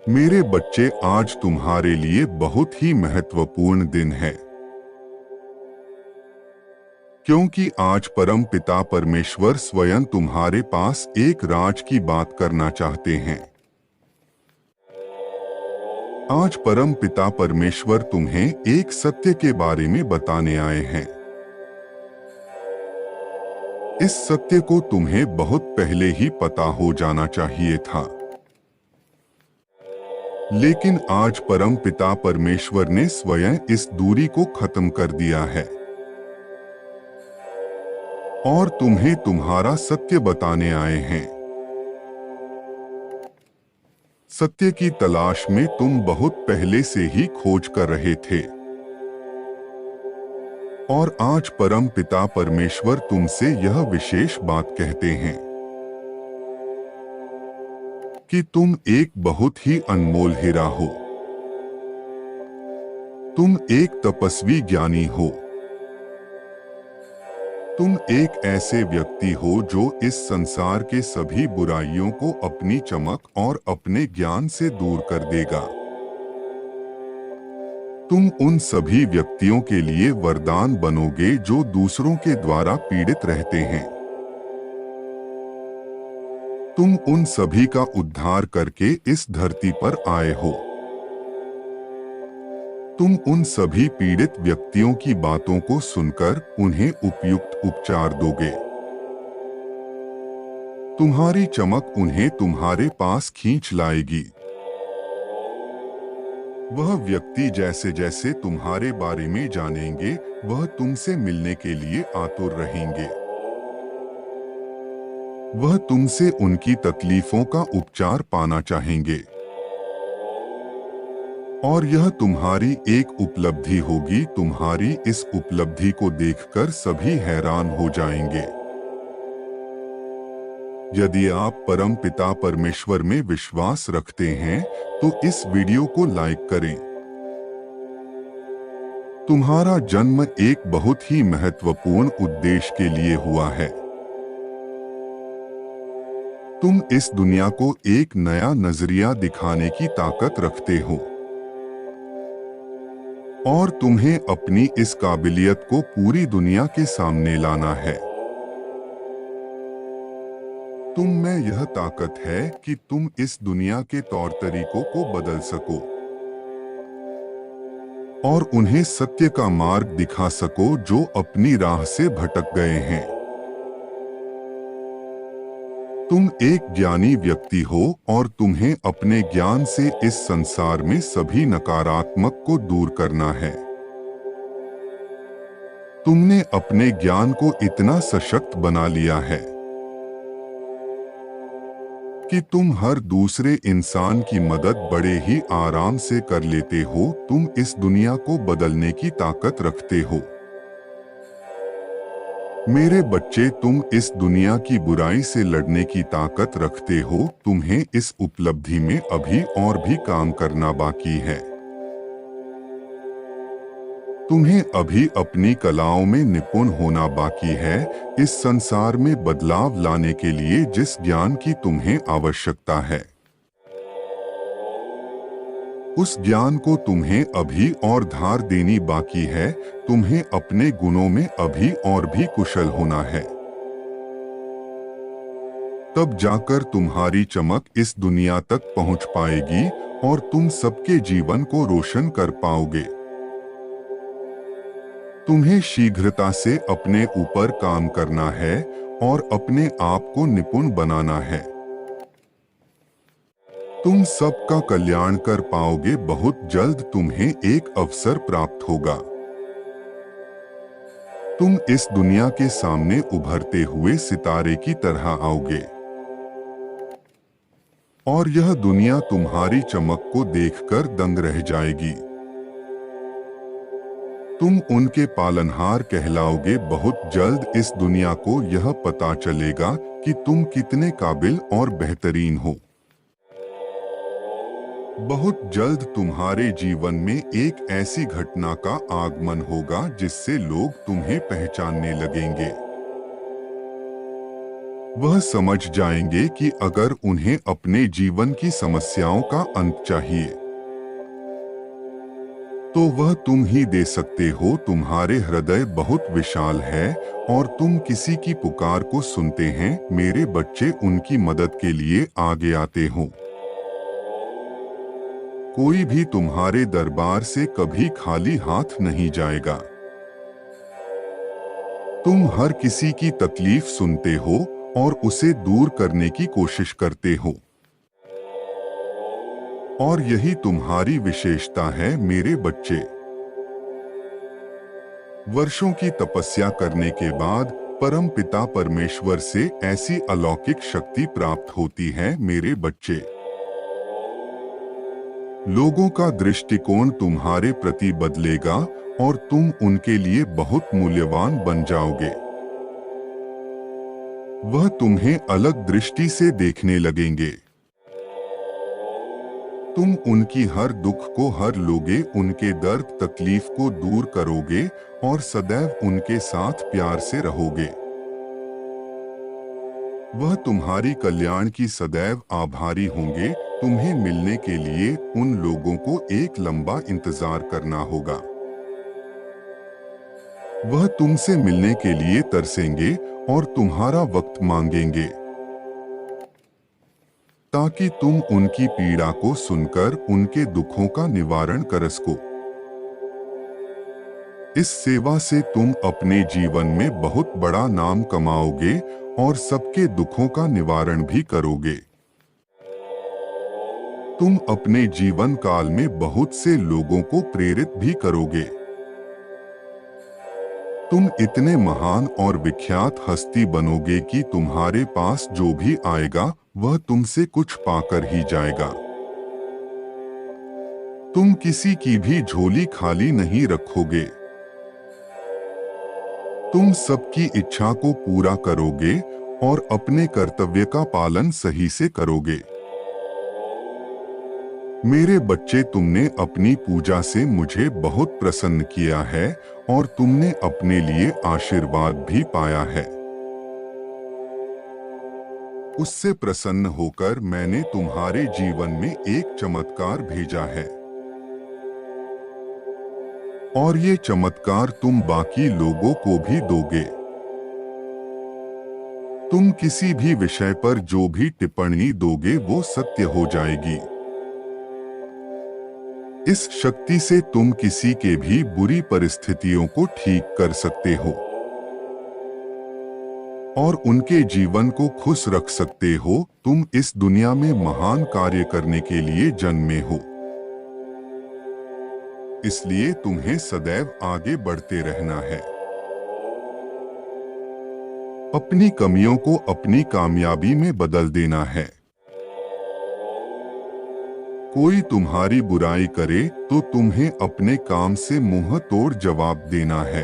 मेरे बच्चे, आज तुम्हारे लिए बहुत ही महत्वपूर्ण दिन है, क्योंकि आज परम पिता परमेश्वर स्वयं तुम्हारे पास एक राज की बात करना चाहते हैं। आज परम पिता परमेश्वर तुम्हें एक सत्य के बारे में बताने आए हैं। इस सत्य को तुम्हें बहुत पहले ही पता हो जाना चाहिए था, लेकिन आज परम पिता परमेश्वर ने स्वयं इस दूरी को खत्म कर दिया है और तुम्हें तुम्हारा सत्य बताने आए हैं। सत्य की तलाश में तुम बहुत पहले से ही खोज कर रहे थे और आज परम पिता परमेश्वर तुमसे यह विशेष बात कहते हैं कि तुम एक बहुत ही अनमोल हीरा हो। तुम एक तपस्वी ज्ञानी हो। तुम एक ऐसे व्यक्ति हो जो इस संसार के सभी बुराइयों को अपनी चमक और अपने ज्ञान से दूर कर देगा। तुम उन सभी व्यक्तियों के लिए वरदान बनोगे जो दूसरों के द्वारा पीड़ित रहते हैं। तुम उन सभी का उद्धार करके इस धरती पर आए हो। तुम उन सभी पीड़ित व्यक्तियों की बातों को सुनकर उन्हें उपयुक्त उपचार दोगे। तुम्हारी चमक उन्हें तुम्हारे पास खींच लाएगी। वह व्यक्ति जैसे जैसे तुम्हारे बारे में जानेंगे, वह तुमसे मिलने के लिए आतुर रहेंगे। वह तुमसे उनकी तकलीफों का उपचार पाना चाहेंगे और यह तुम्हारी एक उपलब्धि होगी। तुम्हारी इस उपलब्धि को देखकर सभी हैरान हो जाएंगे। यदि आप परम पिता परमेश्वर में विश्वास रखते हैं तो इस वीडियो को लाइक करें। तुम्हारा जन्म एक बहुत ही महत्वपूर्ण उद्देश्य के लिए हुआ है। तुम इस दुनिया को एक नया नजरिया दिखाने की ताकत रखते हो और तुम्हें अपनी इस काबिलियत को पूरी दुनिया के सामने लाना है। तुम में यह ताकत है कि तुम इस दुनिया के तौर तरीकों को बदल सको और उन्हें सत्य का मार्ग दिखा सको जो अपनी राह से भटक गए हैं। तुम एक ज्ञानी व्यक्ति हो और तुम्हें अपने ज्ञान से इस संसार में सभी नकारात्मक को दूर करना है। तुमने अपने ज्ञान को इतना सशक्त बना लिया है कि तुम हर दूसरे इंसान की मदद बड़े ही आराम से कर लेते हो। तुम इस दुनिया को बदलने की ताकत रखते हो। मेरे बच्चे, तुम इस दुनिया की बुराई से लड़ने की ताकत रखते हो। तुम्हें इस उपलब्धि में अभी और भी काम करना बाकी है। तुम्हें अभी अपनी कलाओं में निपुण होना बाकी है। इस संसार में बदलाव लाने के लिए जिस ज्ञान की तुम्हें आवश्यकता है, उस ज्ञान को तुम्हें अभी और धार देनी बाकी है। तुम्हें अपने गुणों में अभी और भी कुशल होना है। तब जाकर तुम्हारी चमक इस दुनिया तक पहुंच पाएगी और तुम सबके जीवन को रोशन कर पाओगे। तुम्हें शीघ्रता से अपने ऊपर काम करना है और अपने आप को निपुण बनाना है। तुम सबका कल्याण कर पाओगे। बहुत जल्द तुम्हें एक अवसर प्राप्त होगा। तुम इस दुनिया के सामने उभरते हुए सितारे की तरह आओगे और यह दुनिया तुम्हारी चमक को देखकर दंग रह जाएगी। तुम उनके पालनहार कहलाओगे। बहुत जल्द इस दुनिया को यह पता चलेगा कि तुम कितने काबिल और बेहतरीन हो। बहुत जल्द तुम्हारे जीवन में एक ऐसी घटना का आगमन होगा जिससे लोग तुम्हें पहचानने लगेंगे। वह समझ जाएंगे कि अगर उन्हें अपने जीवन की समस्याओं का अंत चाहिए तो वह तुम ही दे सकते हो। तुम्हारे हृदय बहुत विशाल है और तुम किसी की पुकार को सुनते हैं। मेरे बच्चे, उनकी मदद के लिए आगे आते हो। कोई भी तुम्हारे दरबार से कभी खाली हाथ नहीं जाएगा। तुम हर किसी की तकलीफ सुनते हो और उसे दूर करने की कोशिश करते हो, और यही तुम्हारी विशेषता है मेरे बच्चे। वर्षों की तपस्या करने के बाद परम पिता परमेश्वर से ऐसी अलौकिक शक्ति प्राप्त होती है मेरे बच्चे। लोगों का दृष्टिकोण तुम्हारे प्रति बदलेगा और तुम उनके लिए बहुत मूल्यवान बन जाओगे। वह तुम्हें अलग दृष्टि से देखने लगेंगे। तुम उनकी हर दुख को हर लोगे, उनके दर्द तकलीफ को दूर करोगे और सदैव उनके साथ प्यार से रहोगे। वह तुम्हारी कल्याण की सदैव आभारी होंगे। तुम्हें मिलने के लिए उन लोगों को एक लंबा इंतजार करना होगा। वह तुमसे मिलने के लिए तरसेंगे और तुम्हारा वक्त मांगेंगे ताकि तुम उनकी पीड़ा को सुनकर उनके दुखों का निवारण कर सको। इस सेवा से तुम अपने जीवन में बहुत बड़ा नाम कमाओगे और सबके दुखों का निवारण भी करोगे। तुम अपने जीवन काल में बहुत से लोगों को प्रेरित भी करोगे। तुम इतने महान और विख्यात हस्ती बनोगे कि तुम्हारे पास जो भी आएगा वह तुमसे कुछ पाकर ही जाएगा। तुम किसी की भी झोली खाली नहीं रखोगे। तुम सबकी इच्छा को पूरा करोगे और अपने कर्तव्य का पालन सही से करोगे। मेरे बच्चे, तुमने अपनी पूजा से मुझे बहुत प्रसन्न किया है और तुमने अपने लिए आशीर्वाद भी पाया है। उससे प्रसन्न होकर मैंने तुम्हारे जीवन में एक चमत्कार भेजा है, और ये चमत्कार तुम बाकी लोगों को भी दोगे। तुम किसी भी विषय पर जो भी टिप्पणी दोगे वो सत्य हो जाएगी। इस शक्ति से तुम किसी के भी बुरी परिस्थितियों को ठीक कर सकते हो और उनके जीवन को खुश रख सकते हो। तुम इस दुनिया में महान कार्य करने के लिए जन्मे हो, इसलिए तुम्हें सदैव आगे बढ़ते रहना है। अपनी कमियों को अपनी कामयाबी में बदल देना है। कोई तुम्हारी बुराई करे तो तुम्हें अपने काम से मुंह तोड़ जवाब देना है।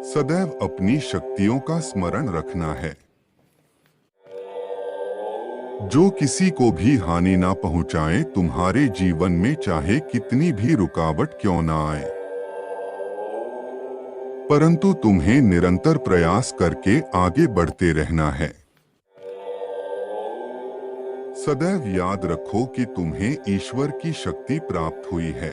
सदैव अपनी शक्तियों का स्मरण रखना है। जो किसी को भी हानि ना पहुंचाए तुम्हारे जीवन में, चाहे कितनी भी रुकावट क्यों ना आए, परंतु तुम्हें निरंतर प्रयास करके आगे बढ़ते रहना है। सदैव याद रखो कि तुम्हें ईश्वर की शक्ति प्राप्त हुई है,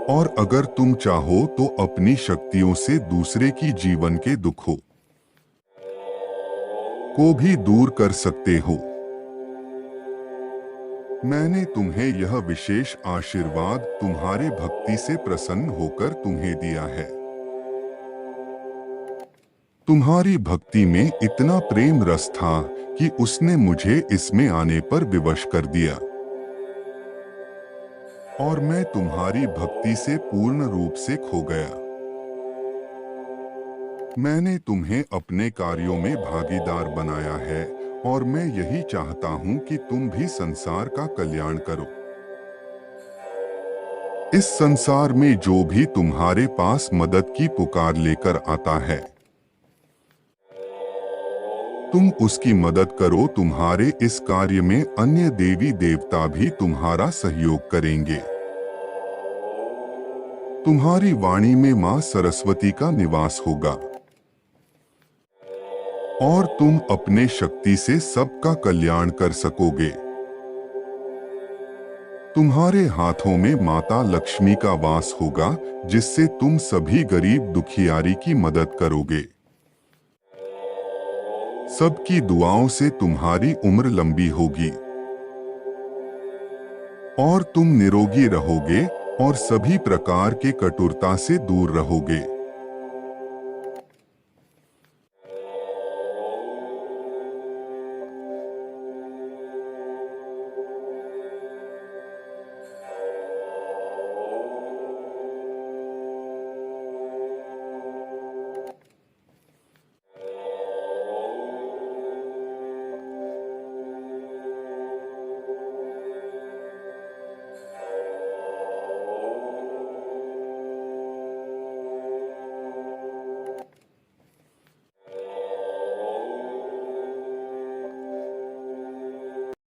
और अगर तुम चाहो तो अपनी शक्तियों से दूसरे की जीवन के दुखों को भी दूर कर सकते हो। मैंने तुम्हें यह विशेष आशीर्वाद तुम्हारे भक्ति से प्रसन्न होकर तुम्हें दिया है। तुम्हारी भक्ति में इतना प्रेम रस था कि उसने मुझे इसमें आने पर विवश कर दिया, और मैं तुम्हारी भक्ति से पूर्ण रूप से खो गया। मैंने तुम्हें अपने कार्यों में भागीदार बनाया है, और मैं यही चाहता हूं कि तुम भी संसार का कल्याण करो। इस संसार में जो भी तुम्हारे पास मदद की पुकार लेकर आता है, तुम उसकी मदद करो। तुम्हारे इस कार्य में अन्य देवी देवता भी तुम्हारा सहयोग करेंगे। तुम्हारी वाणी में मां सरस्वती का निवास होगा और तुम अपने शक्ति से सबका कल्याण कर सकोगे। तुम्हारे हाथों में माता लक्ष्मी का वास होगा, जिससे तुम सभी गरीब दुखियारी की मदद करोगे। सबकी दुआओं से तुम्हारी उम्र लंबी होगी और तुम निरोगी रहोगे और सभी प्रकार के कटुरता से दूर रहोगे।